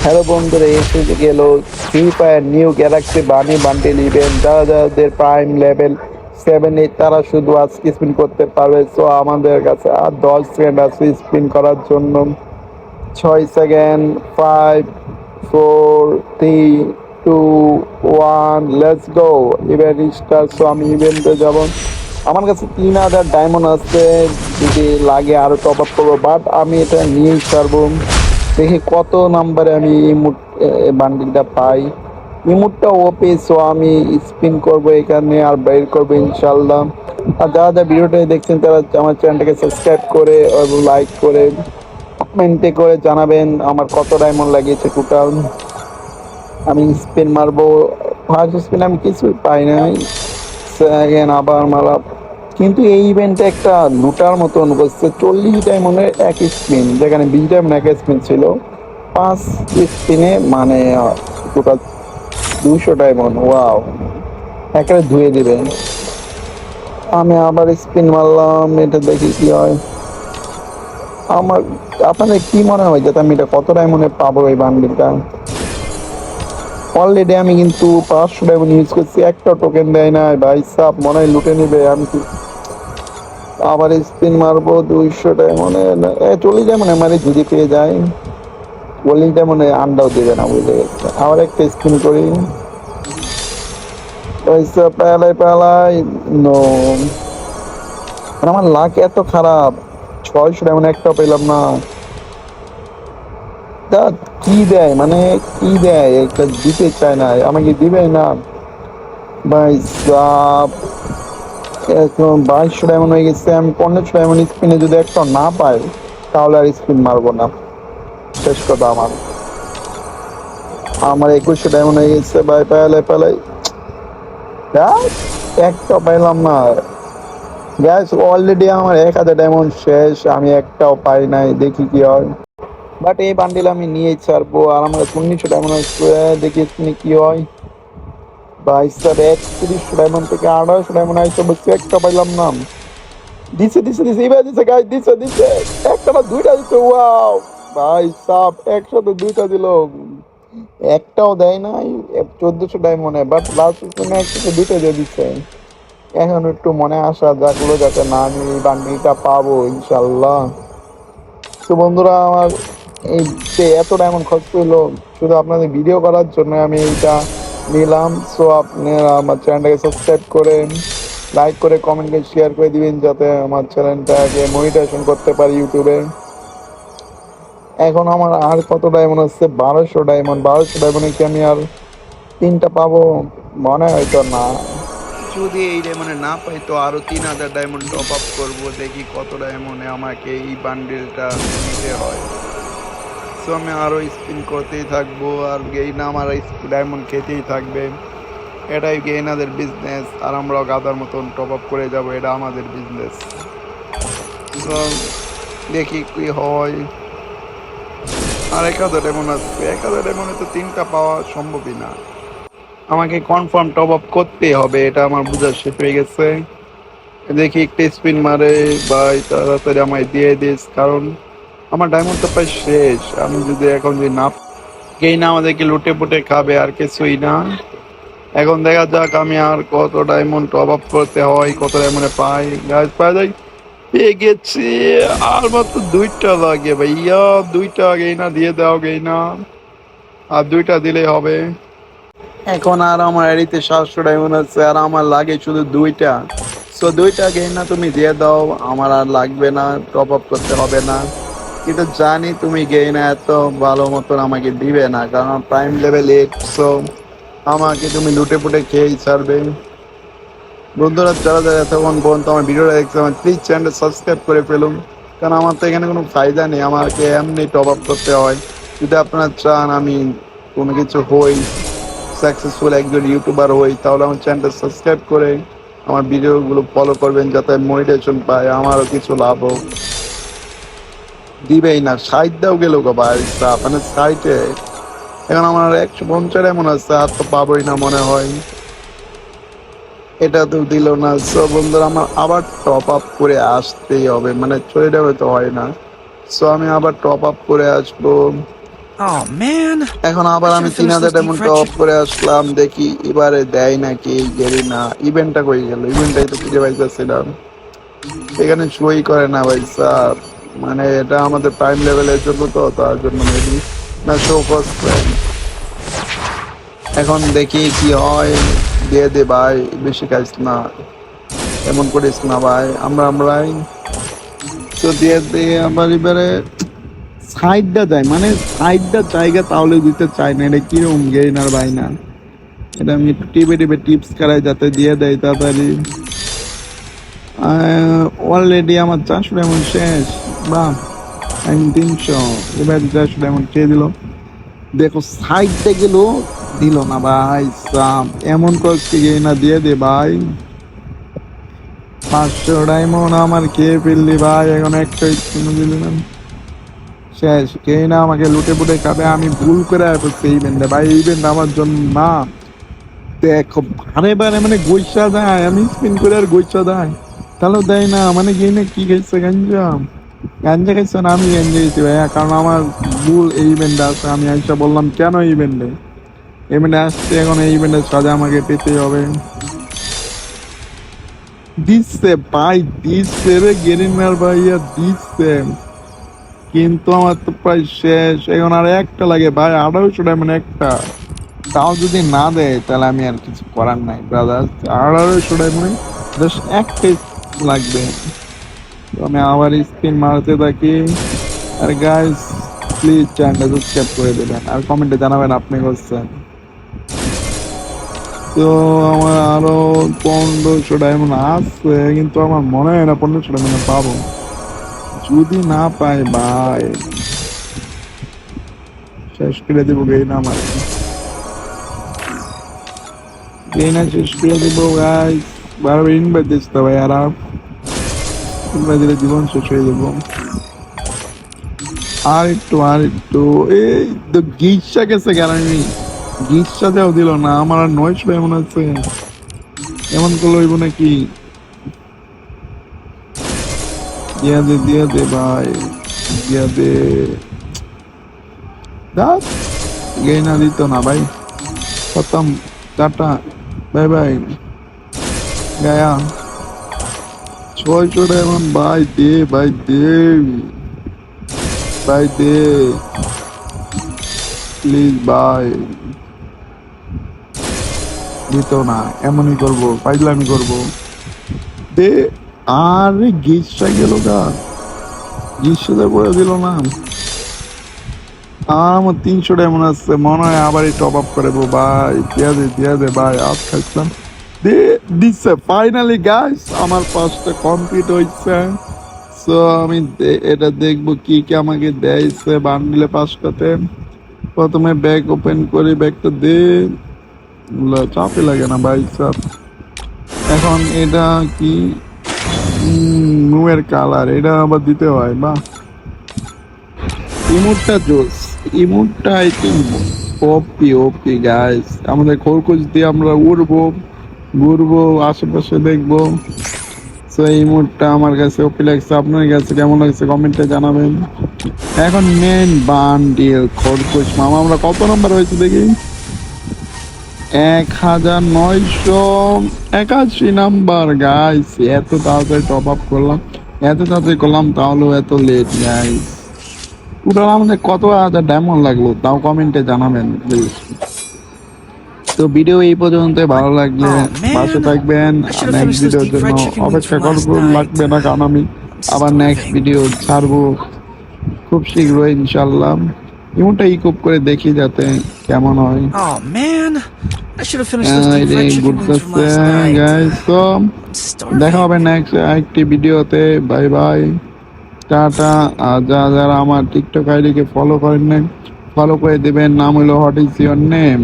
Hello বন্ধুরা, এসে গেল ফ্রি ফায়ার নিউ গ্যালাক্সি বানি বান্ডেল ইভেন্ট। যাদের প্রাইম লেভেল 7-8 তারা শুধু আজকে স্পিন করতে পারবে। সো আমাদের কাছে আর 10 সেকেন্ড আছে স্পিন করার জন্য। 6 second, 5, 4, 3, 2, 1, let's go. Event start. So আমি ইভেন্টে যাব। আমার কাছে 3000 ডায়মন্ড আছে, যদি লাগে আরো টপ আপ করবো, বাট আমি এটা নিয়েই ছাড়বো। দেখি কত নাম্বারে আমি ইমোট বান্ডিলটা পাই। ইমোটটা ওপে, সো আমি স্পিন করব এখানে আর বের করবো ইনশাল্লাহ। আর যারা ভিডিওটা দেখছেন তারা আমার চ্যানেলটাকে সাবস্ক্রাইব করে এবং লাইক করে কমেন্টে করে জানাবেন আমার কত ডায়মন্ড লাগিয়েছে টোটাল। আমি স্পিন মারবো। ফার্স্ট স্পিন আমি কিছুই পাই নাই, সেকেন্ড আবার মারা। কিন্তু এই ইভেন্টে একটা লুটার মতন করছে। 40 ডায়মন্ডের এক স্পিন, যেখানে 20 ডায়মন্ড এক স্পিন ছিল। 5 স্পিনে মানে টোটাল 200 ডায়মন্ড। ওয়াও, একেবারে ধুয়ে দিবে। আমি আবার স্পিন মারলাম, এটা দেখি কি হয়। আমার আপনাদের কি মনে হয় যাতে আমি এটা কত ডায়মন্ডে পাবো এই বান্ডিলটা? অলরেডি আমি কিন্তু 500 ডায়মন্ড ইউজ করছি, একটা টোকেন দেয় না ভাই সাব, মনে হয় লুটে নিবে। আমি আবার স্পিন মারবো 200 ডায়মন্ডে, 40 ডায়মন্ডে মানে যদি পেয়ে যায়। 40 ডায়মন্ডে আন্ডাও দেবে না, বুঝে গেছে। আবার একটা স্পিন করি, পয়সা পেলাই পেলাই। নো, আমার লাক এত খারাপ। 600 ডায়মন্ড একটাও পেলাম না। তা কি দেয়, মানে কি দেয়, একটা দিতে চায় না, আমাকে দিবে না ভাই সাব। এখন 2200 ডায়মন্ড হয়ে গেছে। আমি 1500 ডায়মন্ড স্পিনে যদি একটা না পাই তাহলে আর স্পিন মারবো না, শেষ কথা আমার। 2100 ডায়মন্ড হয়ে গেছে ভাই, পেলাই পেলাই। একটা পাইলাম না গ্যাস। অলরেডি আমার 1000 ডায়মন্ড শেষ, আমি একটাও পাই নাই। দেখি কি হয়, বাট এই বান্ডিল আমি নিয়েই ছাড়বো। আর আমার 1900 ডায়মন্ড আসছে, দেখি স্পিনে কি হয়। ভাই স্যার 3100 ডায়মন্ড থেকে 1800 ডায়মন্ড আসছে, বলছি একটা পাইলাম না। দিছে দিছে দিছে, এবার দিছে গাইস, দিছে দিছে। একটা না দুইটা দিছে, ওয়াও ভাই সাব, একসাথে দুইটা দিল। একটাও দেয় নাই 1400 ডায়মন্ডে, বাট লাস্ট স্পিনে একসাথে দুইটা দিয়ে দিচ্ছে। এখন একটু মনে আসা জাগলো যাতে না আমি এই বান্ডিলটা পাবো ইনশাল্লাহ। তো বন্ধুরা, আমার এই যে এত ডায়মন্ড খরচ হইলো শুধু আপনাদের ভিডিও করার জন্য আমি এইটা নিলাম। সো আপনারা আমার চ্যানেলটাকে সাবস্ক্রাইব করে লাইক করে কমেন্ট করে শেয়ার করে দিবেন যাতে আমার চ্যানেলটাকে মনিটাইজেশন করতে পারি ইউটিউবে। এখন আমার আর কত ডায়মন্ড আছে? 1200 ডায়মন্ড। 1200 ডায়মন্ডে কি আমি আর তিনটা পাবো? মনে হয় তো না। যদি এই ডায়মন্ডে না পাই তো আরো 3000 ডায়মন্ড টপ আপ করবো। দেখি কত ডায়মন্ডে আমাকে এই বান্ডেলটা নিতে হয়। সো আমি আরো স্পিন করতেই থাকবো, আর গেইনা আমার ডায়মন্ড খেতেই থাকবে। এটাই গেইনাদের বিজনেস, আর আমরাও গাদার মতন টপ আপ করে যাব, এটা আমাদের বিজনেস। সো দেখি কি হয়। আর 1000 ডায়মন্ড আসবে, 1000 ডায়মন্ডে তো তিনটা পাওয়া সম্ভবই না। আমাকে কনফার্ম টপ আপ করতেই হবে, এটা আমার বোঝা শেষ হয়ে গেছে। দেখি একটা স্পিন মারে ভাই, তাড়াতাড়ি আমায় দিয়ে দিস, কারণ আমার ডায়মন্ড তো প্রায় শেষ। আমি যদি এখন যদি না গেই না, আমাদেরকে লুটে পুটে খাবে, আর কিছুই না। এখন দেখা যাক আমি আর কত ডায়মন্ড টপ আপ করতে হয়, কত ডায়মন্ডে পাই। গাছ পাই যাই, পেয়ে গেছি। আর মাত্র দুইটা লাগে ভাইয়া, দুইটা গেই না দিয়ে দাও গেই না, আর দুইটা দিলেই হবে। এখন আর আমার এডিতে 700 ডায়মন্ড আছে, আর আমার লাগে শুধু দুইটা। সো দুইটা গেই না তুমি দিয়ে দাও, আমার আর লাগবে না, টপ আপ করতে হবে না। কিন্তু জানি তুমি গেই না এত ভালো মতন আমাকে দিবে না, কারণ প্রাইম লেভেল 8। সো আমাকে তুমি লুটে পুটে খেয়েই ছাড়বে। বন্ধুরা, যারা যারা এতক্ষণ পর্যন্ত আমার ভিডিওটা দেখছে, আমার প্লিজ চ্যানেলটা সাবস্ক্রাইব করে ফেলুন, কারণ আমার তো এখানে কোনো ফায়দা নেই, আমাকে এমনি টপ আপ করতে হয়। যদি আপনারা চান আমি কোনো কিছু হই, সাকসেসফুল একজন ইউটিউবার হই, তাহলে আমার চ্যানেলটা সাবস্ক্রাইব করে আমার ভিডিওগুলো ফলো করবেন, যাতে মোটিভেশন পায়, আমারও কিছু লাভ হোক। দিবেই না, সাইড দাও গেল গো ভাই সাপ, মানে সাইটে এখন আমার 150 এমন আছে, আর তো পাবোই না মনে হয়। এটা তো দিল না। সো বন্ধুরা, আমার আবার টপ আপ করে আসতেই হবে, মানে চলে যাবে তো হয় না। সো আমি আবার টপ আপ করে আসবো। Oh man, এখন I আবার should আমি have তিন finished হাজার this deep diamond fried top chicken. করে আসলাম, দেখি এবারে দেয় নাকি গেরি না। ইভেন্টটা কই গেল? ইভেন্টটাই তো খুঁজে পাইতেছিলাম, এখানে সই করে না ভাই স্যার। মানে এটা আমাদের প্রাইম লেভেলের জন্য, তো তার জন্য মেবি না শো করছে। এখন দেখি কি হয়, দিয়ে দে ভাই, বেশি খাইস না, এমন করিস না ভাই। আমরাই তো দিয়ে দিয়ে আমার এবারে সাইডটা যায়, মানে সাইডটা জায়গা তাহলে দিতে চাই না। এটা কিরকম গেইনার ভাই না, এটা আমি একটু টিপে টিপে টিপস করাই যাতে দিয়ে দেয় তাড়াতাড়ি। অলরেডি আমার 400 ডায়মন্ড শেষ। বাহ, আমি 300, এবার 400 ডায়মন্ড খেয়ে দিল। দেখো সাইডটা গেল, দিল না ভাই সাম। এমন কষ্টে গিয়ে না, দিয়ে দে ভাই। 500 ডায়মন্ড আমার খেয়ে ফেললি ভাই, এখন একটা স্পিনও দিলি না। শেষ, কে না আমাকে লুটে পুটে খাবে। আমি ভুল করে ফেলছি এই ইভেন্টে ভাই, এই ইভেন্ট আমার জন্য না। দেখো বারে বারে মানে গৈসা দেয়, আমি স্পিন করে আর গৈসা দেয়, তাহলেও দেয় না। মানে কি না, কি খাইছে গাঞ্জা? গাঞ্জা খাইছে না? আমি গাঞ্জা খাইছি ভাইয়া, কারণ আমার ভুল এই ইভেন্টে আছে। আমি আইসা বললাম কেন এই ইভেন্টে, ইভেন্টে আসছে, এখন এই ইভেন্টের সাজা আমাকে পেতে হবে। দিচ্ছে ভাই, দিচ্ছে রে গেরিনার ভাইয়া, দিচ্ছে। কিন্তু আমার তো প্রায় শেষ, এখন আর একটা লাগে ভাই, 1800 ডায়মন্ড একটা। তাও যদি না দেয় তাহলে আমি আর কিছু করার নাই ব্রাদার। 1800 ডায়মন্ড জাস্ট একটাই লাগবে। তো আমি আবার স্পিন মারতে থাকি। আর গাইস প্লিজ চ্যানেলটা সাবস্ক্রাইব করে দেবেন, আর কমেন্টে জানাবেন আপনি করছেন। তো আমার আরো 1500 ডায়মন্ড আছে, কিন্তু আমার মনে হয় না 1500 ডায়মন্ড পাবো। যদি না পাই ভাই, শেষ করে দেবো গেইন আমার, গেইনা শেষ করে দেবো গাইস। বারবার ইনভাইট দিস তো ভাই, আর ইনভাইট দিলে জীবন শেষ হয়ে যাবো। আর একটু এই তো গিসা গেছে গ্যারান্টি, গিসা দেও দিল না আমার। আর 900 এমন আছে, এমন করলে হইব নাকি? দিয়া দে ভাই, দিয়া দে। গেইনা দিত না ভাই, খতম, টাটা, বাই বাই, গায়া। 600 এমন ভাই, দে ভাই, দে ভাই, দে প্লিজ ভাই। দিত না, এমনই করবো, ফাইজলামি করবো। দে। আরে গ্রীষ্মা গেল গা, গ্রীষ্মা করে দিল না। আর আমার 300 ডায়মন্ড আসছে, মনে হয় আবারই টপ আপ করে দেবো ভাই। দিয়া দে ভাই, আজ খাইছিলাম। দে, দিচ্ছে ফাইনালি গাইস, আমার পাঁচটা কমপ্লিট হয়েছে। সো আমি এটা দেখবো কি কি আমাকে দেয়ছে বান্ডিলে পাঁচটাতে। প্রথমে ব্যাগ ওপেন করি, ব্যাগটা দে। চাপে লাগে না ভাই সাব। এখন এটা কি, মুয়ের কালার, এটা আবার দিতে হয়। বাহ, ইমোটটা জোস, ইমোটটা I think OP OP guys. আমাদের খরগোশ দিয়ে আমরা উড়বো, ঘুরবো, আশেপাশে দেখবো। তো এই ইমোটটা আমার কাছে ওপি লাগছে, আপনার কাছে কেমন লাগছে কমেন্টে জানাবেন। এখন মেন বান্ডিল খরগোশ মামা, আমরা কত নাম্বার হয়েছে দেখি? 1981 নাম্বার গাইস। এত তাড়াতাড়ি টপ আপ করলাম, এত তাড়াতাড়ি করলাম, তাহলেও এত লেট গাইস। টোটাল আমাদের কত হাজার ডায়মন্ড লাগলো তাও কমেন্টে জানাবেন প্লিজ। তো ভিডিও এই পর্যন্ত, ভালো লাগলে Oh পাশে man, থাকবেন। I should have next finished those ভিডিওর deep জন্য fried chicken wings অপেক্ষা from last করবো, night. লাগবে না, কারণ আমি I'm আবার নেক্সট starving. ভিডিও ছাড়বো খুব শীঘ্রই ইনশাল্লাহ। এমনটা ইকুপ করে দেখি যাতে কেমন হয়। Oh man, I should have finished those deep fried chicken wings from ঘুরতেছে last night. গাইস। তো I'm দেখা starving. হবে নেক্সট একটি ভিডিওতে। Bye bye, tata. আর যারা আমার টিকটক আইডিকে ফলো করেন নাই, ফলো করে দেবেন। নাম হলো হোয়াট ইজ ইউর নেম।